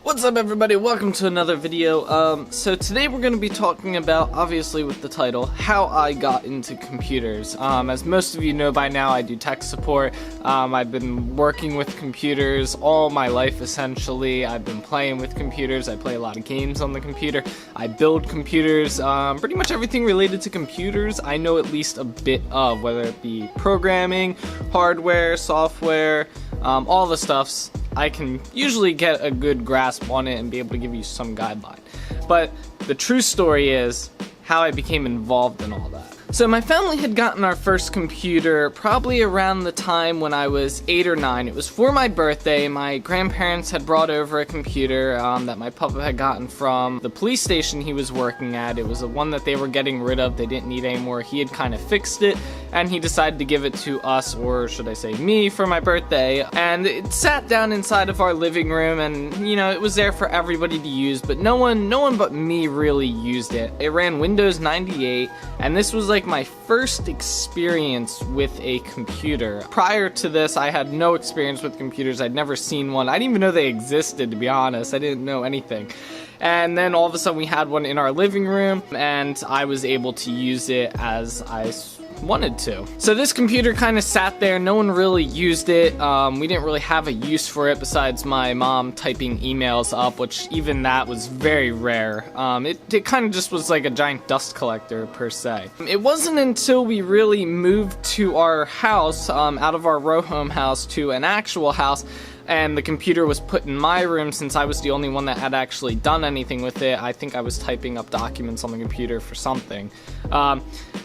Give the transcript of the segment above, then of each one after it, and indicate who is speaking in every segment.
Speaker 1: What's up everybody, welcome to another video. So today we're going to be talking about, obviously with the title, how I got into computers. As most of you know by now, I do tech support. I've been working with computers all my life essentially. I've been playing with computers, I play a lot of games on the computer. I build computers, pretty much everything related to computers I know at least a bit of, whether it be programming, hardware, software, all the stuffs. I can usually get a good grasp on it and be able to give you some guideline. But the true story is how I became involved in all that. So my family had gotten our first computer probably around the time when I was 8 or 9. It was for my birthday. My grandparents had brought over a computer that my papa had gotten from the police station he was working at. It was the one that they were getting rid of. They didn't need anymore. He had kind of fixed it, and he decided to give it to us, or should I say me, for my birthday. And it sat down inside of our living room, and you know, it was there for everybody to use, but no one but me really used it. It ran Windows 98, and this was like my first experience with a computer. Prior to this, I had no experience with computers. I'd never seen one. I didn't even know they existed, to be honest. I didn't know anything. And then all of a sudden we had one in our living room, and I was able to use it as I wanted to. So this computer kind of sat there, no one really used it. We didn't really have a use for it besides my mom typing emails up, which even that was very rare. It kind of just was like a giant dust collector per se. It wasn't until we really moved to our house, out of our row home house to an actual house, and the computer was put in my room since I was the only one that had actually done anything with it. I think I was typing up documents on the computer for something.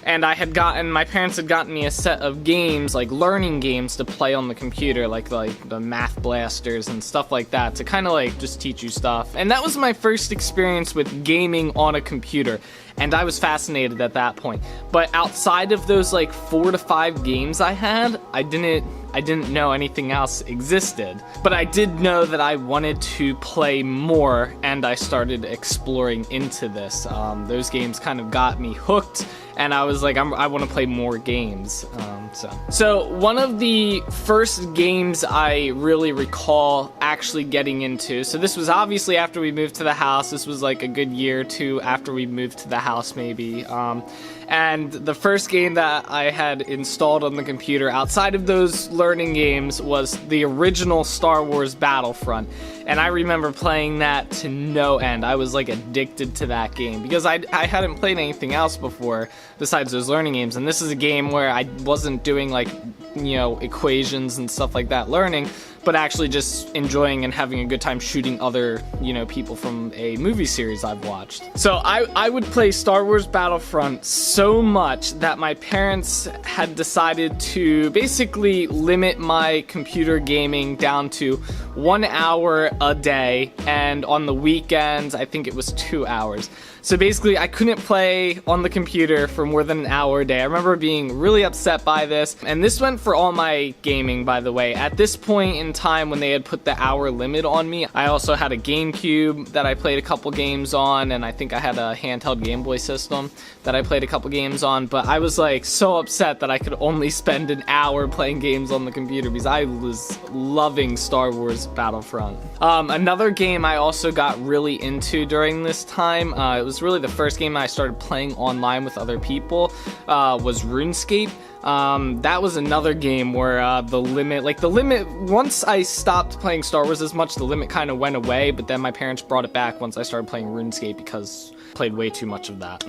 Speaker 1: And my parents had gotten me a set of games, like learning games to play on the computer, like the Math Blasters and stuff like that, to kind of like just teach you stuff. And that was my first experience with gaming on a computer, and I was fascinated at that point. But outside of those like 4 to 5 games I had, I didn't know anything else existed. But I did know that I wanted to play more, and I started exploring into this. Those games kind of got me hooked, and I was like, I want to play more games. So one of the first games I really recall actually getting into, so this was obviously after we moved to the house. This was like a good year or two after we moved to the house maybe. And the first game that I had installed on the computer outside of those learning games was the original Star Wars Battlefront. And I remember playing that to no end. I was like addicted to that game because I hadn't played anything else before besides those learning games. And this is a game where I wasn't doing like, you know, equations and stuff like that learning, but actually just enjoying and having a good time shooting other, you know, people from a movie series I've watched. So I would play Star Wars Battlefront so much that my parents had decided to basically limit my computer gaming down to 1 hour a day, and on the weekends I think it was 2 hours. So basically I couldn't play on the computer for more than an hour a day. I remember being really upset by this, and this went for all my gaming, by the way. At this point in time when they had put the hour limit on me, I also had a GameCube that I played a couple games on, and I think I had a handheld Game Boy system that I played a couple games on, but I was like so upset that I could only spend an hour playing games on the computer because I was loving Star Wars Battlefront. Another game I also got really into during this time, it was really the first game I started playing online with other people, was RuneScape. That was another game where the limit, once I stopped playing Star Wars as much, the limit kind of went away, but then my parents brought it back once I started playing RuneScape because I played way too much of that.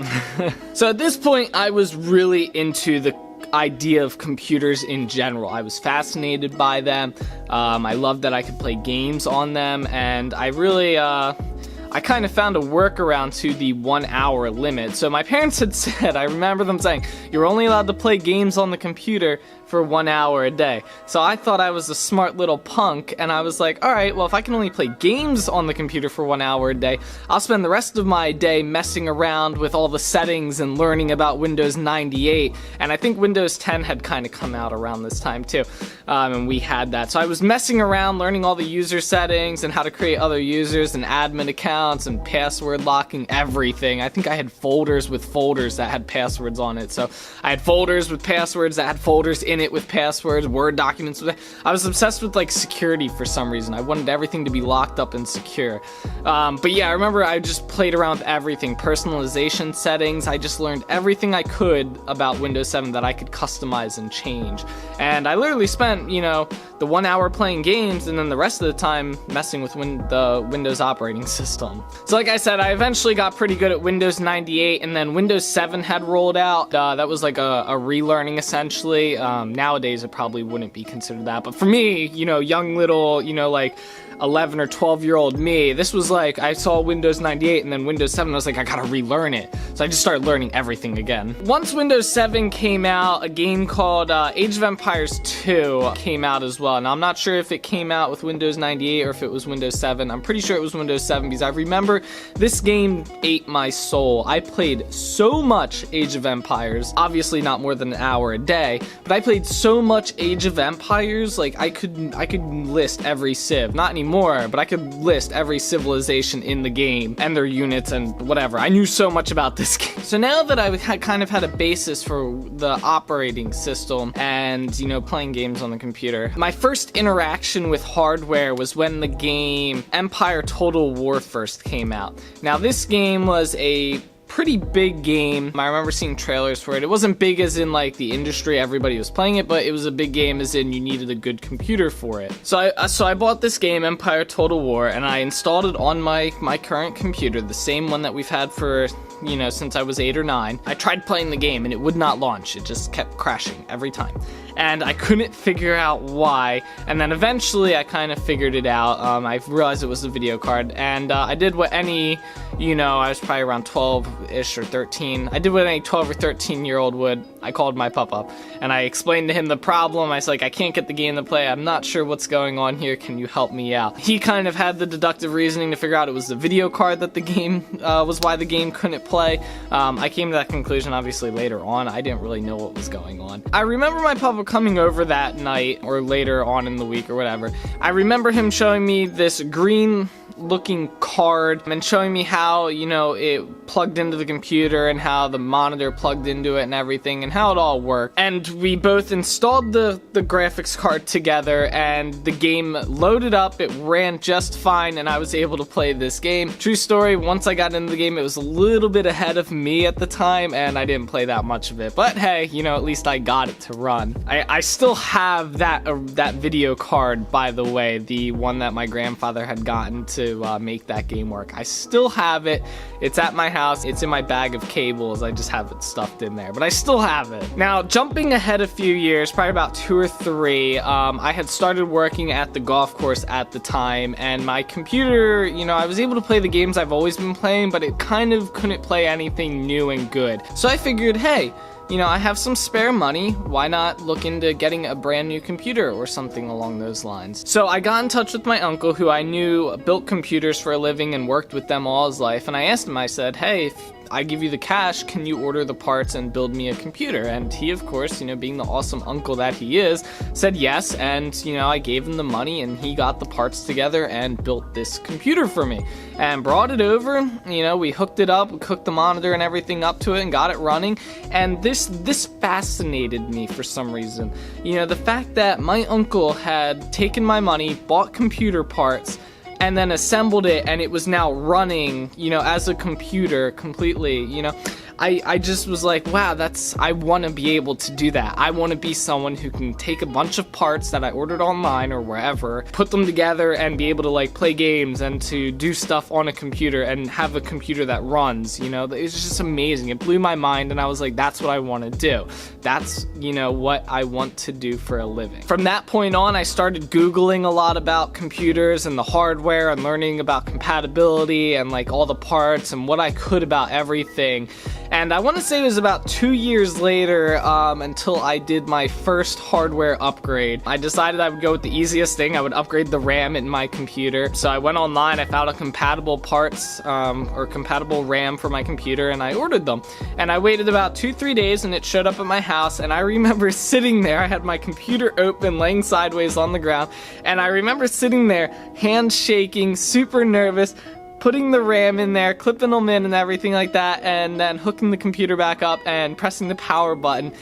Speaker 1: So at this point, I was really into the idea of computers in general. I was fascinated by them. I loved that I could play games on them, and I really, I kind of found a workaround to the 1 hour limit. So my parents had said, I remember them saying, you're only allowed to play games on the computer for 1 hour a day. So I thought I was a smart little punk, and I was like, alright, well if I can only play games on the computer for 1 hour a day, I'll spend the rest of my day messing around with all the settings and learning about Windows 98, and I think Windows 10 had kind of come out around this time too, and we had that. So I was messing around, learning all the user settings and how to create other users and admin accounts and password locking, everything. I think I had folders with folders that had passwords on it. So I had folders with passwords that had folders in in it with passwords, Word documents. I was obsessed with like security for some reason. I wanted everything to be locked up and secure. But yeah, I remember I just played around with everything, personalization settings. I just learned everything I could about Windows 7 that I could customize and change. And I literally spent, you know, the 1 hour playing games and then the rest of the time messing with the Windows operating system. So like I said, I eventually got pretty good at Windows 98, and then Windows 7 had rolled out. That was like a relearning essentially. Nowadays it probably wouldn't be considered that, but for me, you know, young little, you know, like 11 or 12-year-old me, this was like, I saw Windows 98 and then Windows 7, I was like, I gotta relearn it. So I just started learning everything again. Once Windows 7 came out, a game called Age of Empires 2 came out as well. Now I'm not sure if it came out with Windows 98 or if it was Windows 7. I'm pretty sure it was Windows 7 because I remember this game ate my soul. I played so much Age of Empires, obviously not more than an hour a day, but I played so much Age of Empires, like I could list every civ, not anymore, but I could list every civilization in the game and their units and whatever. I knew so much about this game. So now that I kind of had a basis for the operating system and, you know, playing games on the computer, my first interaction with hardware was when the game Empire Total War first came out. Now this game was a pretty big game. I remember seeing trailers for it. It wasn't big as in like the industry, everybody was playing it, but it was a big game as in you needed a good computer for it. So I bought this game, Empire Total War, and I installed it on my current computer, the same one that we've had for, you know, since I was 8 or 9. I tried playing the game and it would not launch. It just kept crashing every time. And I couldn't figure out why, and then eventually I kind of figured it out. I realized it was the video card, and I did what any, you know, I was probably around 12-ish or 13. I did what any 12 or 13-year-old would. I called my papa, and I explained to him the problem. I was like, I can't get the game to play. I'm not sure what's going on here. Can you help me out? He kind of had the deductive reasoning to figure out it was the video card that the game, was why the game couldn't play. I came to that conclusion obviously later on. I didn't really know what was going on. I remember my papa coming over that night or later on in the week or whatever. I remember him showing me this green looking card and showing me how, you know, it plugged into the computer and how the monitor plugged into it and everything and how it all worked. And we both installed the graphics card together and the game loaded up, it ran just fine, and I was able to play this game. True story, once I got into the game, it was a little bit ahead of me at the time and I didn't play that much of it. But hey, you know, at least I got it to run. I still have that video card, by the way, the one that my grandfather had gotten to make that game work. I still have it. It's at my house. It's in my bag of cables. I just have it stuffed in there, but I still have it. Now, jumping ahead a few years, probably about 2 or 3, I had started working at the golf course at the time, and my computer, you know, I was able to play the games I've always been playing, but it kind of couldn't play anything new and good. So I figured, hey, you know, I have some spare money, why not look into getting a brand new computer or something along those lines? So I got in touch with my uncle, who I knew built computers for a living and worked with them all his life, and I asked him, I said, hey, if I give you the cash, can you order the parts and build me a computer? And he, of course, you know, being the awesome uncle that he is, said yes, and, you know, I gave him the money and he got the parts together and built this computer for me and brought it over. You know, we hooked it up, hooked the monitor and everything up to it and got it running, and this fascinated me for some reason. You know, the fact that my uncle had taken my money, bought computer parts, and then assembled it, and it was now running, you know, as a computer completely, you know. I just was like, wow, I want to be able to do that. I want to be someone who can take a bunch of parts that I ordered online or wherever, put them together and be able to like play games and to do stuff on a computer and have a computer that runs, you know. It's just amazing. It blew my mind, and I was like, that's what I want to do. That's, you know, what I want to do for a living. From that point on, I started Googling a lot about computers and the hardware and learning about compatibility and like all the parts and what I could about everything. And I want to say it was about 2 years later until I did my first hardware upgrade. I decided I would go with the easiest thing. I would upgrade the RAM in my computer. So I went online, I found a compatible parts or compatible RAM for my computer, and I ordered them. And I waited about 2-3 days and it showed up at my house, and I remember sitting there. I had my computer open, laying sideways on the ground, and I remember sitting there, hands shaking, super nervous, putting the RAM in there, clipping them in and everything like that, and then hooking the computer back up and pressing the power button.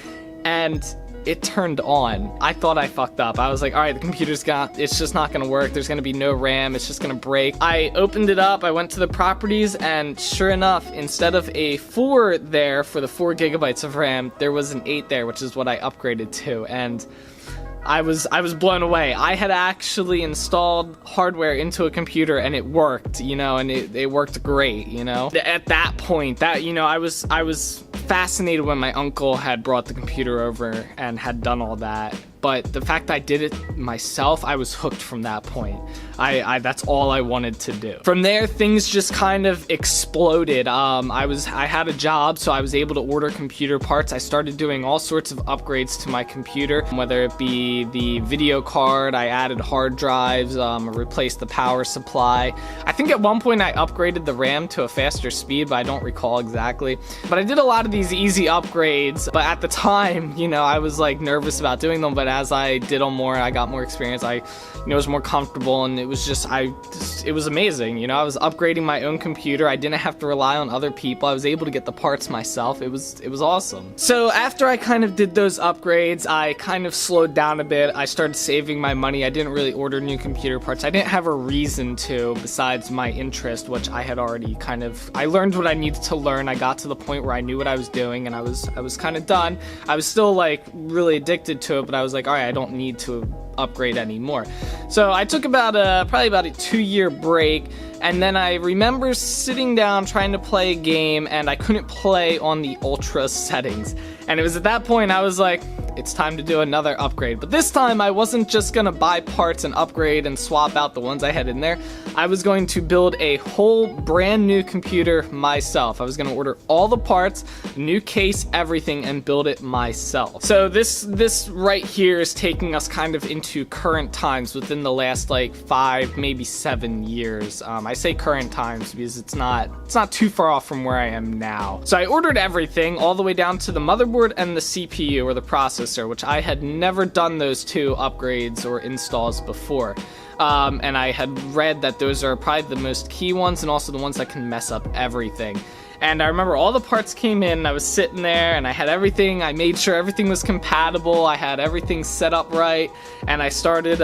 Speaker 1: And it turned on, I thought I fucked up. I was like, all right, the computer's it's just not gonna work. There's gonna be no RAM. It's just gonna break. I opened it up. I went to the properties, and sure enough, instead of a 4 there for the 4 gigabytes of RAM, there was an 8 there, which is what I upgraded to. And I was blown away. I had actually installed hardware into a computer and it worked, you know, and it worked great, you know. At that point, you know, I was fascinated when my uncle had brought the computer over and had done all that. But the fact that I did it myself, I was hooked from that point. That's all I wanted to do. From there, things just kind of exploded. I had a job, so I was able to order computer parts. I started doing all sorts of upgrades to my computer, whether it be the video card, I added hard drives, replaced the power supply. I think at one point I upgraded the RAM to a faster speed, but I don't recall exactly. But I did a lot of these easy upgrades, but at the time, you know, I was like nervous about doing them, but as I did them more, I got more experience, I, you know, was more comfortable, and it was just, it was amazing, you know. I was upgrading my own computer. I didn't have to rely on other people. I was able to get the parts myself. It was awesome. So after I kind of did those upgrades, I kind of slowed down a bit. I started saving my money. I didn't really order new computer parts. I didn't have a reason to, besides my interest, which I had already I learned what I needed to learn. I got to the point where I knew what I was doing, and I was kind of done. I was still like really addicted to it, but I was like, all right, I don't need to upgrade anymore. So I took probably about a 2-year break, and then I remember sitting down trying to play a game, and I couldn't play on the ultra settings. And it was at that point I was like, it's time to do another upgrade. But this time I wasn't just gonna buy parts and upgrade and swap out the ones I had in there. I was going to build a whole brand new computer myself. I was gonna order all the parts, new case, everything, and build it myself. So this right here is taking us kind of into current times within the last like 5, maybe 7 years. I say current times because it's not too far off from where I am now. So I ordered everything all the way down to the motherboard and the CPU, or the processor, which I had never done those 2 upgrades or installs before. And I had read that those are probably the most key ones, and also the ones that can mess up everything. And I remember all the parts came in, and I was sitting there, and I had everything. I made sure everything was compatible. I had everything set up right, and I started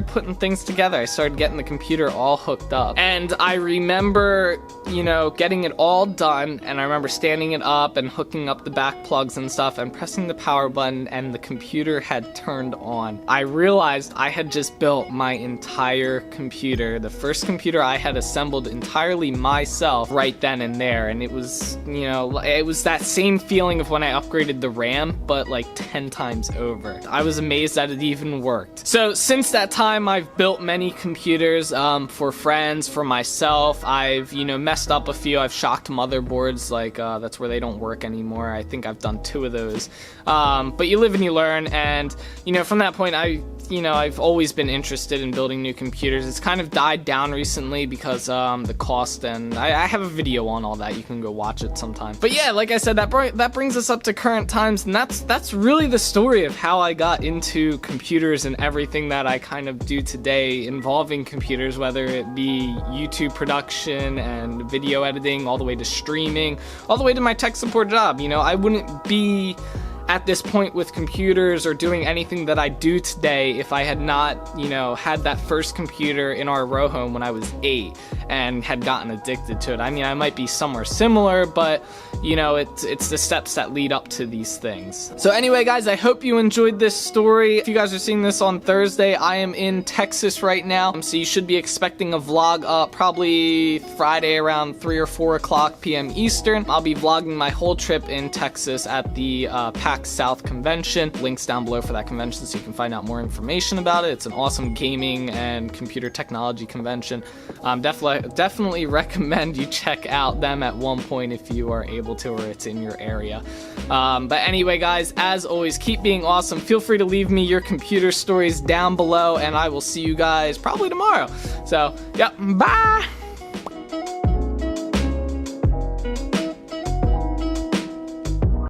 Speaker 1: putting things together. I started getting the computer all hooked up. And I remember, you know, getting it all done, and I remember standing it up and hooking up the back plugs and stuff and pressing the power button, and the computer had turned on. I realized I had just built my entire computer, the first computer I had assembled entirely myself right then and there. And it was, you know, it was that same feeling of when I upgraded the RAM, but like 10 times over. I was amazed that it even worked. So since that time, I've built many computers for friends, for myself. I've, you know, messed up a few. I've shocked motherboards, like that's where they don't work anymore. I think I've done 2 of those. But you live and you learn, and, you know, from that point, I've always been interested in building new computers. It's kind of died down recently because the cost, and I have a video on all that. You can go watch it sometime. But yeah, like I said, that brings us up to current times, and that's really the story of how I got into computers and everything that I kind of do today involving computers, whether it be YouTube production and video editing, all the way to streaming, all the way to my tech support job. You know, I wouldn't be at this point with computers or doing anything that I do today if I had not, you know, had that first computer in our row home when I was 8 and had gotten addicted to it. I mean, I might be somewhere similar, but, you know, it's the steps that lead up to these things. So anyway, guys, I hope you enjoyed this story. If you guys are seeing this on Thursday, I am in Texas right now, so you should be expecting a vlog up probably Friday around 3 or 4 o'clock p.m. Eastern. I'll be vlogging my whole trip in Texas at the PAX South convention. Links down below for that convention so you can find out more information about it. It's an awesome gaming and computer technology convention. Definitely recommend you check out them at one point if you are able to, or it's in your area. But anyway, guys, as always, keep being awesome. Feel free to leave me your computer stories down below, and I will see you guys probably tomorrow. So, yep, bye!